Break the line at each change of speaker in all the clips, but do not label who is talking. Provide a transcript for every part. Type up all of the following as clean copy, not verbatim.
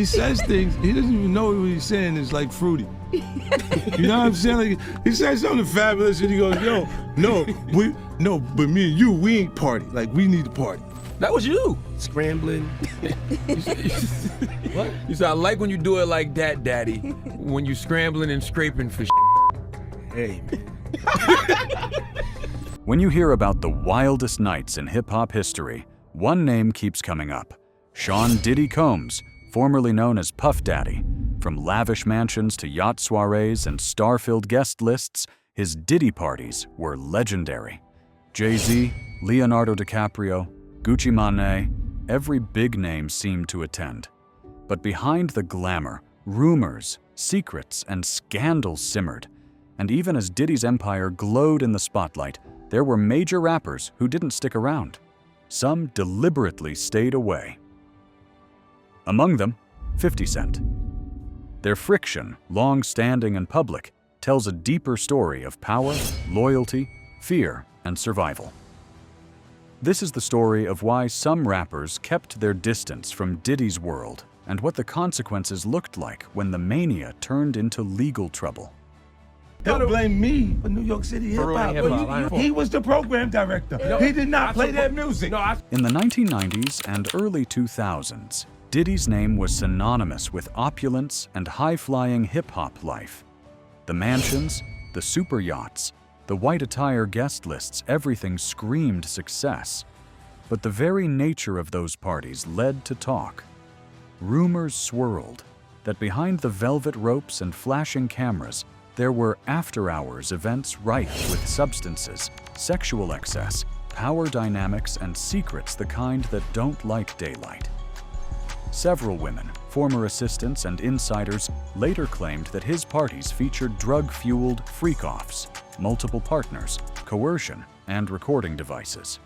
he says things, he doesn't even know what he's saying is like fruity. You know what I'm saying? Like, he says something fabulous and he goes, yo, but me and you, we ain't party. Like, we need to party.
That was you.
Scrambling.
What? You said, I like when you do it like that, Daddy. When you scrambling and scraping for
Hey, man.
When you hear about the wildest nights in hip-hop history, one name keeps coming up. Sean Diddy Combs, formerly known as Puff Daddy. From lavish mansions to yacht soirees and star-filled guest lists, his Diddy parties were legendary. Jay-Z, Leonardo DiCaprio, Gucci Mane, every big name seemed to attend. But behind the glamour, rumors, secrets, and scandals simmered. And even as Diddy's empire glowed in the spotlight, there were major rappers who didn't stick around. Some deliberately stayed away. Among them, 50 Cent. Their friction, long-standing and public, tells a deeper story of power, loyalty, fear, and survival. This is the story of why some rappers kept their distance from Diddy's world and what the consequences looked like when the mania turned into legal trouble.
He'll blame me for New York City hip-hop. He was the program director. He did not play that music.
In the 1990s and early 2000s, Diddy's name was synonymous with opulence and high-flying hip-hop life. The mansions, the super yachts, the white attire guest lists, everything screamed success. But the very nature of those parties led to talk. Rumors swirled that behind the velvet ropes and flashing cameras, there were after-hours events rife with substances, sexual excess, power dynamics, and secrets the kind that don't like daylight. Several women, former assistants and insiders, later claimed that his parties featured drug-fueled freak-offs, multiple partners, coercion, and recording devices.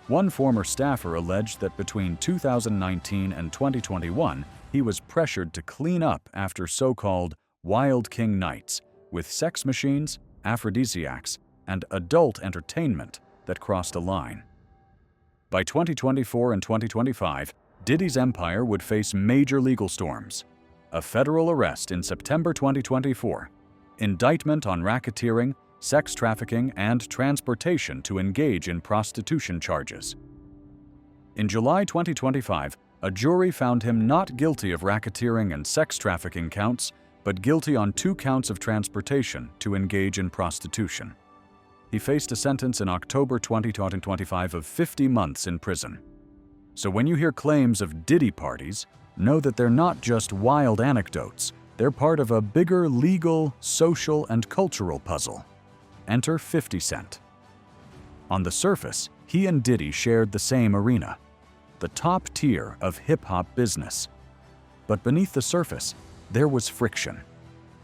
One former staffer alleged that between 2019 and 2021, he was pressured to clean up after so-called Wild King nights, with sex machines, aphrodisiacs, and adult entertainment that crossed a line. By 2024 and 2025, Diddy's empire would face major legal storms. A federal arrest in September 2024, indictment on racketeering, sex trafficking, and transportation to engage in prostitution charges. In July 2025, a jury found him not guilty of racketeering and sex trafficking counts, but guilty on 2 counts of transportation to engage in prostitution. He faced a sentence in October 2025 of 50 months in prison. So when you hear claims of Diddy parties, know that they're not just wild anecdotes. They're part of a bigger legal, social, and cultural puzzle. Enter 50 Cent. On the surface, he and Diddy shared the same arena, the top tier of hip-hop business. But beneath the surface, there was friction.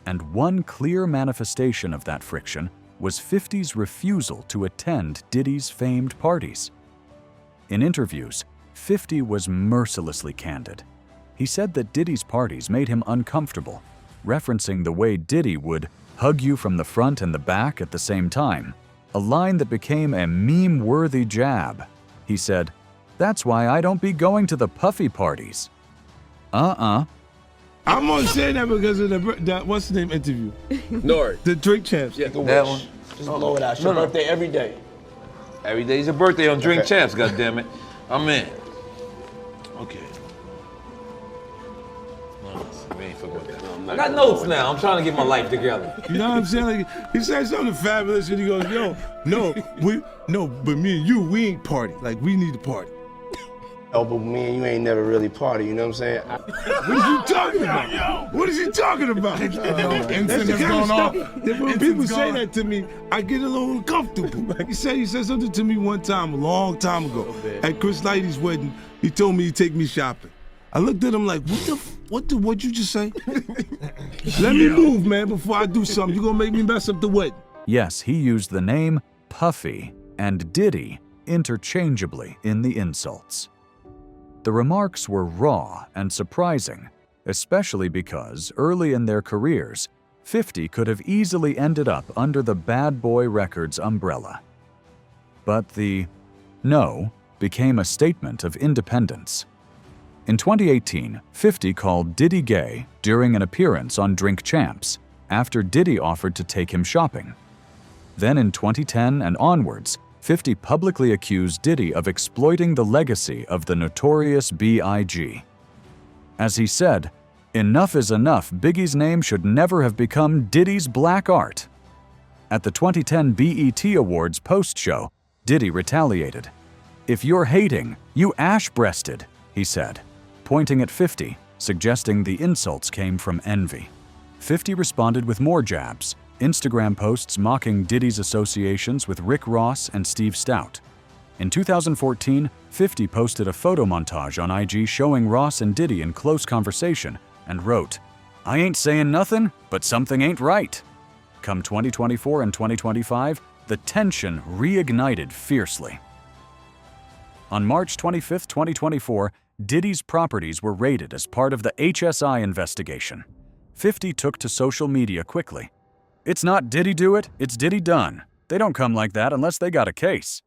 And one clear manifestation of that friction was 50's refusal to attend Diddy's famed parties. In interviews, 50 was mercilessly candid. He said that Diddy's parties made him uncomfortable, referencing the way Diddy would hug you from the front and the back at the same time, a line that became a meme-worthy jab. He said, "That's why I don't be going to the Puffy parties."
I'm only saying that because of that what's the name interview?
Nori.
The Drake Champs.
Yeah, that one. Just blow it out. It's your birthday every day.
Every day's your birthday on Drink Champs, goddammit. I'm in.
Okay.
We ain't fucking with that. I got notes now. I'm trying to get my life together.
You know what I'm saying? Like, he said something fabulous and he goes, but me and you, we ain't party. Like, we need to party.
Oh, but me and you ain't never really party, you know what I'm saying?
What is he talking about? What is he talking about? That's the kind of stuff that when people say that to me, I get a little uncomfortable. He said something to me one time, a long time ago, at Chris Lighty's wedding. He told me he'd take me shopping. I looked at him like, what'd you just say? Let me move, man, before I do something. You're gonna make me mess up the wedding.
Yes, he used the name Puffy and Diddy interchangeably in the insults. The remarks were raw and surprising, especially because early in their careers, 50 could have easily ended up under the Bad Boy Records umbrella. But the no became a statement of independence. In 2018, 50 called Diddy gay during an appearance on Drink Champs after Diddy offered to take him shopping. Then in 2010 and onwards, 50 publicly accused Diddy of exploiting the legacy of the notorious B.I.G. As he said, "Enough is enough. Biggie's name should never have become Diddy's black art." At the 2010 BET Awards post-show, Diddy retaliated. "If you're hating, you ash-breasted," he said, pointing at 50, suggesting the insults came from envy. 50 responded with more jabs, Instagram posts mocking Diddy's associations with Rick Ross and Steve Stout. In 2014, 50 posted a photo montage on IG showing Ross and Diddy in close conversation and wrote, "I ain't saying nothing, but something ain't right." Come 2024 and 2025, the tension reignited fiercely. On March 25, 2024, Diddy's properties were raided as part of the HSI investigation. 50 took to social media quickly. "It's not Diddy do it, it's Diddy done. They don't come like that unless they got a case."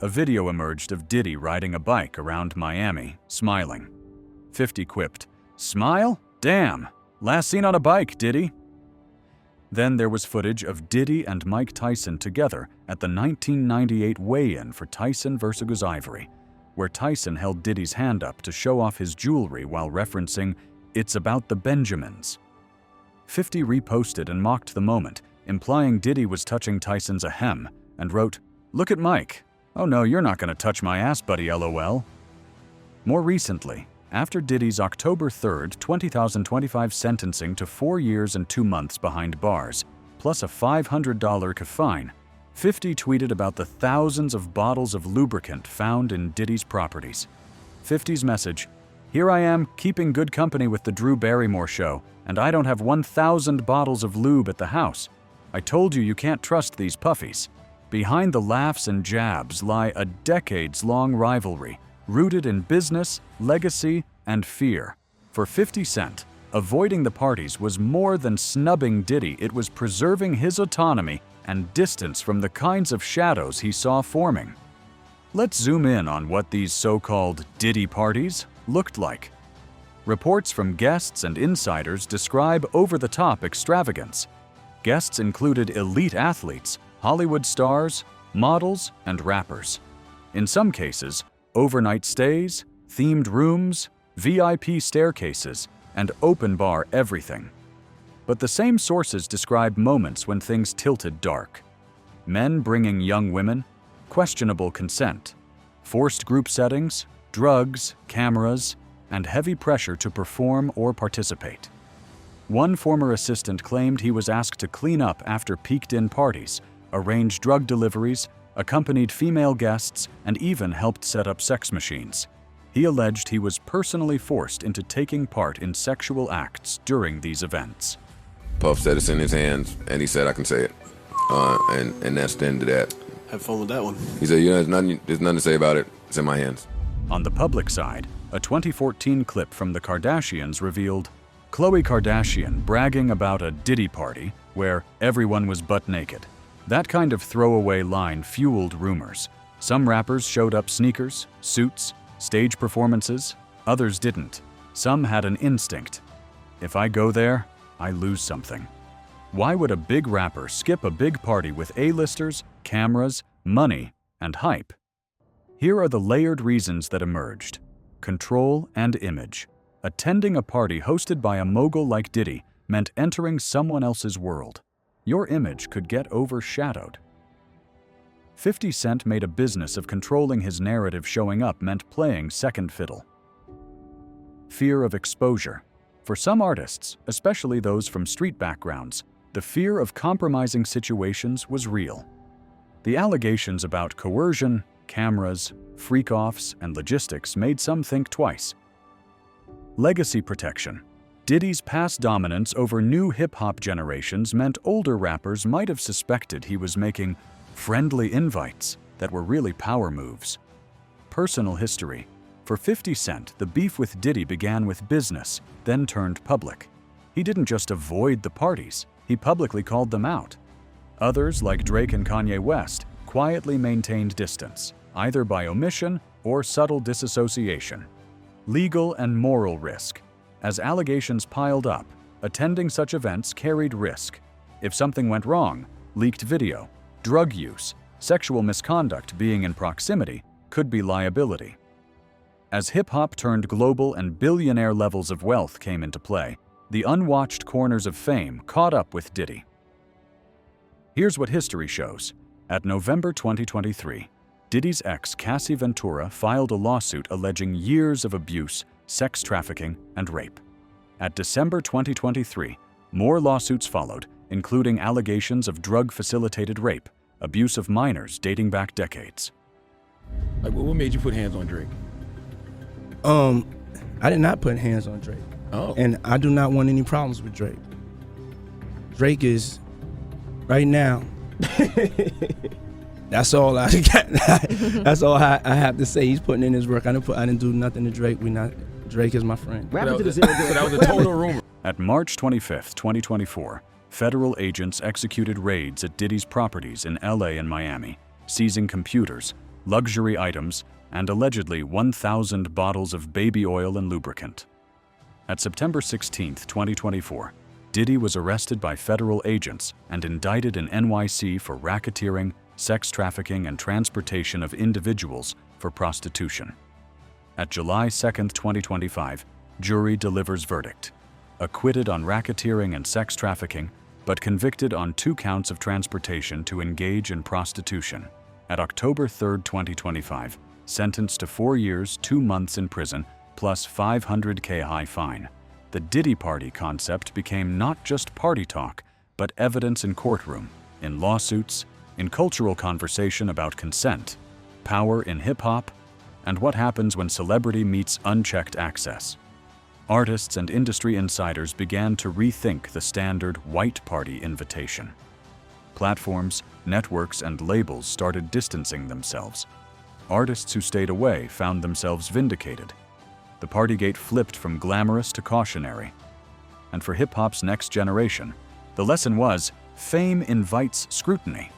A video emerged of Diddy riding a bike around Miami, smiling. 50 quipped, "Smile? Damn. Last seen on a bike, Diddy." Then there was footage of Diddy and Mike Tyson together at the 1998 weigh-in for Tyson vs. Ivory, where Tyson held Diddy's hand up to show off his jewelry while referencing, "It's about the Benjamins." 50 reposted and mocked the moment, implying Diddy was touching Tyson's ahem, and wrote, "Look at Mike. Oh no, you're not gonna touch my ass, buddy, LOL." More recently, after Diddy's October 3, 2025 sentencing to 4 years and 2 months behind bars, plus a $500 fine, 50 tweeted about the thousands of bottles of lubricant found in Diddy's properties. 50's message, "Here I am, keeping good company with the Drew Barrymore show, and I don't have 1,000 bottles of lube at the house. I told you can't trust these puffies." Behind the laughs and jabs lie a decades-long rivalry, rooted in business, legacy, and fear. For 50 Cent, avoiding the parties was more than snubbing Diddy, it was preserving his autonomy and distance from the kinds of shadows he saw forming. Let's zoom in on what these so-called Diddy parties looked like. Reports from guests and insiders describe over-the-top extravagance. Guests included elite athletes, Hollywood stars, models, and rappers. In some cases, overnight stays, themed rooms, VIP staircases, and open bar everything. But the same sources describe moments when things tilted dark. Men bringing young women, questionable consent, forced group settings, drugs, cameras, and heavy pressure to perform or participate. One former assistant claimed he was asked to clean up after peeked-in parties, arrange drug deliveries, accompanied female guests, and even helped set up sex machines. He alleged he was personally forced into taking part in sexual acts during these events.
Puff said it's in his hands, and he said I can say it. And that's the end of that.
Have fun with that one.
He said, there's nothing to say about it. It's in my hands.
On the public side, a 2014 clip from the Kardashians revealed Khloe Kardashian bragging about a Diddy party where everyone was butt naked. That kind of throwaway line fueled rumors. Some rappers showed up sneakers, suits, stage performances. Others didn't. Some had an instinct. If I go there, I lose something. Why would a big rapper skip a big party with A-listers, cameras, money, and hype? Here are the layered reasons that emerged. Control and image. Attending a party hosted by a mogul like Diddy meant entering someone else's world. Your image could get overshadowed. 50 Cent made a business of controlling his narrative. Showing up meant playing second fiddle. Fear of exposure. For some artists, especially those from street backgrounds, the fear of compromising situations was real. The allegations about coercion, cameras, freak-offs, and logistics made some think twice. Legacy protection. Diddy's past dominance over new hip-hop generations meant older rappers might have suspected he was making friendly invites that were really power moves. Personal history. For 50 Cent, the beef with Diddy began with business, then turned public. He didn't just avoid the parties, he publicly called them out. Others, like Drake and Kanye West, quietly maintained distance, either by omission or subtle disassociation. Legal and moral risk. As allegations piled up, attending such events carried risk. If something went wrong, leaked video, drug use, sexual misconduct being in proximity could be liability. As hip-hop turned global and billionaire levels of wealth came into play, the unwatched corners of fame caught up with Diddy. Here's what history shows. At November 2023, Diddy's ex, Cassie Ventura, filed a lawsuit alleging years of abuse, sex trafficking, and rape. At December 2023, more lawsuits followed, including allegations of drug-facilitated rape, abuse of minors dating back decades.
Like, what made you put hands on Drake?
I did not put hands on Drake.
Oh.
And I do not want any problems with Drake. Drake is, right now, that's all I got. That's all I have to say. He's putting in his work. I didn't do nothing to Drake. Drake is my friend.
So that was a total rumor.
At March 25, 2024, federal agents executed raids at Diddy's properties in LA and Miami, seizing computers, luxury items, and allegedly 1,000 bottles of baby oil and lubricant. At September 16, 2024, Diddy was arrested by federal agents and indicted in NYC for racketeering, sex trafficking, and transportation of individuals for prostitution. At July 2, 2025, jury delivers verdict. Acquitted on racketeering and sex trafficking, but convicted on 2 counts of transportation to engage in prostitution. At October 3, 2025, sentenced to 4 years, 2 months in prison, plus $500K high fine. The Diddy Party concept became not just party talk, but evidence in courtroom, in lawsuits, in cultural conversation about consent, power in hip-hop, and what happens when celebrity meets unchecked access. Artists and industry insiders began to rethink the standard white party invitation. Platforms, networks, and labels started distancing themselves. Artists who stayed away found themselves vindicated. The Partygate flipped from glamorous to cautionary. And for hip-hop's next generation, the lesson was, fame invites scrutiny.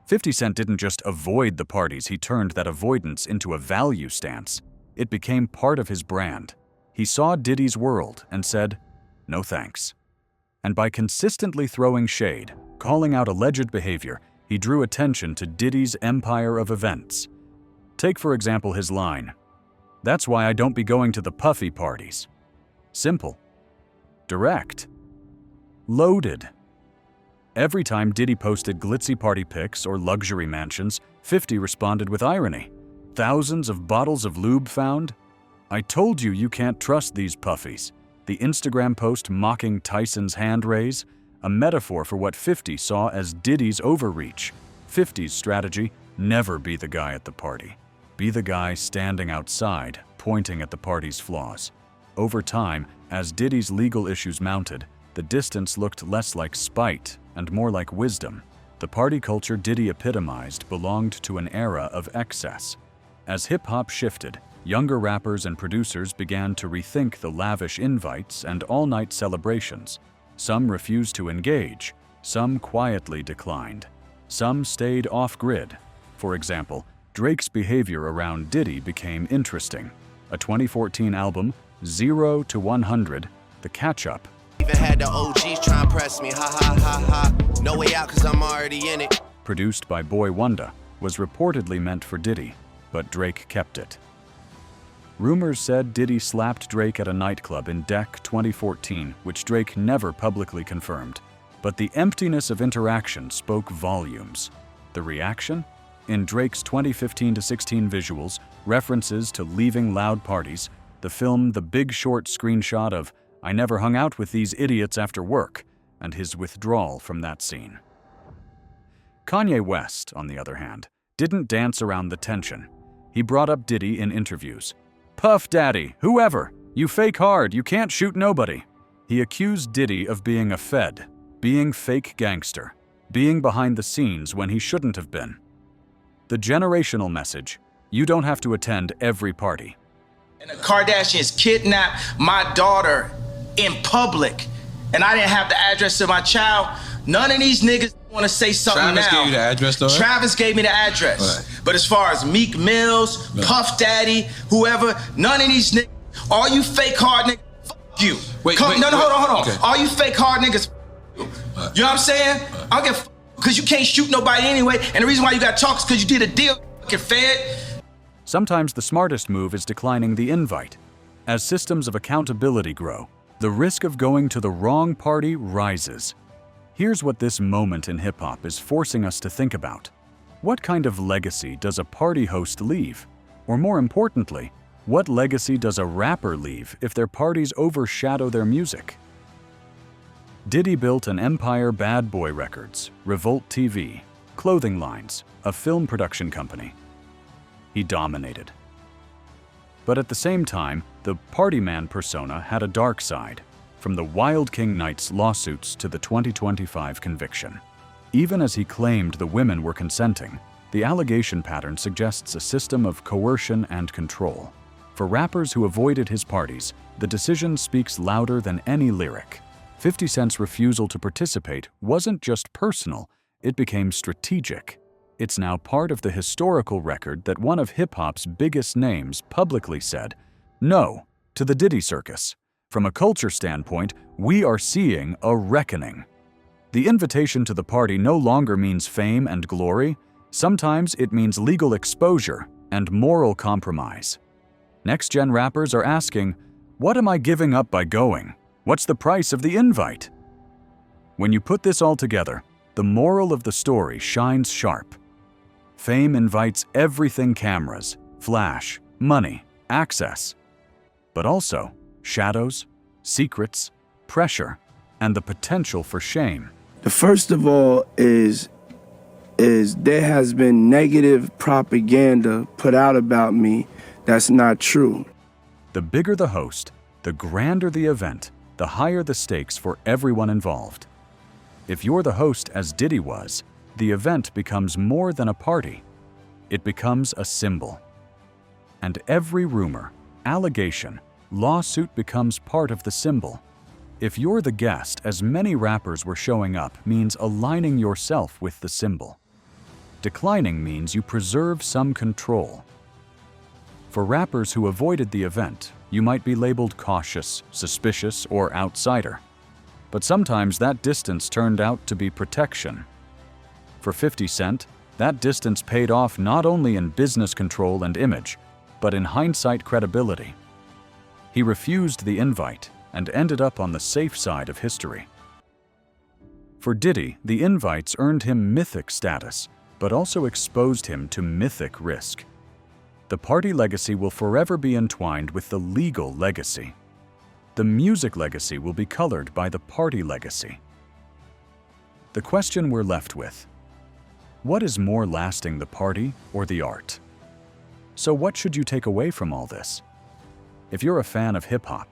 50 Cent didn't just avoid the parties, he turned that avoidance into a value stance. It became part of his brand. He saw Diddy's world and said, no thanks. And by consistently throwing shade, calling out alleged behavior, he drew attention to Diddy's empire of events. Take, for example, his line, "That's why I don't be going to the puffy parties." Simple. Direct. Loaded. Every time Diddy posted glitzy party pics or luxury mansions, 50 responded with irony. Thousands of bottles of lube found? I told you you can't trust these puffies. The Instagram post mocking Tyson's hand raise, a metaphor for what 50 saw as Diddy's overreach. 50's strategy, never be the guy at the party. Be the guy standing outside, pointing at the party's flaws. Over time, as Diddy's legal issues mounted, the distance looked less like spite and more like wisdom. The party culture Diddy epitomized belonged to an era of excess. As hip-hop shifted, younger rappers and producers began to rethink the lavish invites and all-night celebrations. Some refused to engage, some quietly declined. Some stayed off-grid. For example, Drake's behavior around Diddy became interesting. A 2014 album, 0 to 100, The Catch-Up,
Even had the OGs try and press me, ha ha ha ha. No way out cause I'm already in it.
produced by Boy Wonder, was reportedly meant for Diddy, but Drake kept it. Rumors said Diddy slapped Drake at a nightclub in DEC 2014, which Drake never publicly confirmed. But the emptiness of interaction spoke volumes. The reaction? In Drake's 2015-16 visuals, references to leaving loud parties, the film The Big Short screenshot of "I never hung out with these idiots after work," and his withdrawal from that scene. Kanye West, on the other hand, didn't dance around the tension. He brought up Diddy in interviews. "Puff Daddy, whoever, you fake hard, you can't shoot nobody." He accused Diddy of being a fed, being fake gangster, being behind the scenes when he shouldn't have been. The generational message: you don't have to attend every party.
And the Kardashians kidnapped my daughter in public, and I didn't have the address of my child. None of these niggas want to say something
Travis
now.
gave you the address, though, right?
Travis gave me the address. But as far as Meek Mills, Puff Daddy, whoever, none of these niggas, all you fake hard niggas, fuck you. Hold on. Okay. All you fake hard niggas, you know what I'm saying? I don't give because you can't shoot nobody anyway, and the reason why you got to talk is because you did a deal, fucking fed.
Sometimes the smartest move is declining the invite. As systems of accountability grow, the risk of going to the wrong party rises. Here's what this moment in hip-hop is forcing us to think about. What kind of legacy does a party host leave? Or more importantly, what legacy does a rapper leave if their parties overshadow their music? Diddy built an empire: Bad Boy Records, Revolt TV, clothing lines, a film production company. He dominated. But at the same time, the party man persona had a dark side, from the Wild King Nights lawsuits to the 2025 conviction. Even as he claimed the women were consenting, the allegation pattern suggests a system of coercion and control. For rappers who avoided his parties, the decision speaks louder than any lyric. 50 Cent's refusal to participate wasn't just personal, it became strategic. It's now part of the historical record that one of hip-hop's biggest names publicly said no to the Diddy circus. From a culture standpoint, we are seeing a reckoning. The invitation to the party no longer means fame and glory. Sometimes it means legal exposure and moral compromise. Next-gen rappers are asking, what am I giving up by going? What's the price of the invite? When you put this all together, the moral of the story shines sharp. Fame invites everything: cameras, flash, money, access. But also shadows, secrets, pressure, and the potential for shame.
The first of all is there has been negative propaganda put out about me that's not true.
The bigger the host, the grander the event, the higher the stakes for everyone involved. If you're the host, as Diddy was, the event becomes more than a party. It becomes a symbol. And every rumor, allegation, lawsuit becomes part of the symbol. If you're the guest, as many rappers were showing up, means aligning yourself with the symbol. Declining means you preserve some control. For rappers who avoided the event, you might be labeled cautious, suspicious, or outsider. But sometimes that distance turned out to be protection. For 50 Cent, that distance paid off not only in business control and image, but in hindsight credibility. He refused the invite and ended up on the safe side of history. For Diddy, the invites earned him mythic status, but also exposed him to mythic risk. The party legacy will forever be entwined with the legal legacy. The music legacy will be colored by the party legacy. The question we're left with: what is more lasting, the party or the art? So what should you take away from all this? If you're a fan of hip-hop,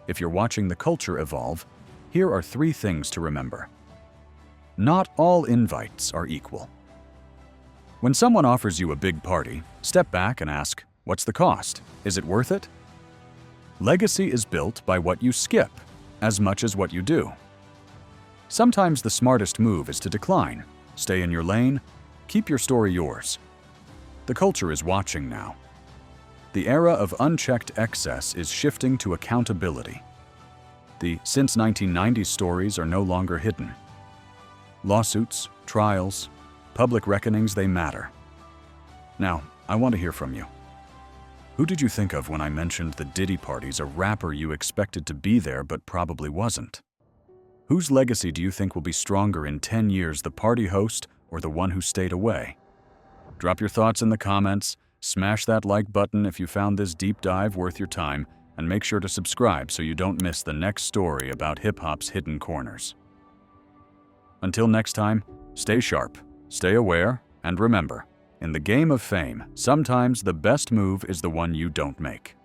if you're watching the culture evolve, here are 3 things to remember. Not all invites are equal. When someone offers you a big party, step back and ask, what's the cost? Is it worth it? Legacy is built by what you skip, as much as what you do. Sometimes the smartest move is to decline, stay in your lane, keep your story yours. The culture is watching now. The era of unchecked excess is shifting to accountability. The since 1990s stories are no longer hidden. Lawsuits, trials, public reckonings, they matter. Now, I want to hear from you. Who did you think of when I mentioned the Diddy parties, a rapper you expected to be there but probably wasn't? Whose legacy do you think will be stronger in 10 years, the party host or the one who stayed away? Drop your thoughts in the comments, smash that like button if you found this deep dive worth your time, and make sure to subscribe so you don't miss the next story about hip-hop's hidden corners. Until next time, stay sharp, stay aware, and remember, in the game of fame, sometimes the best move is the one you don't make.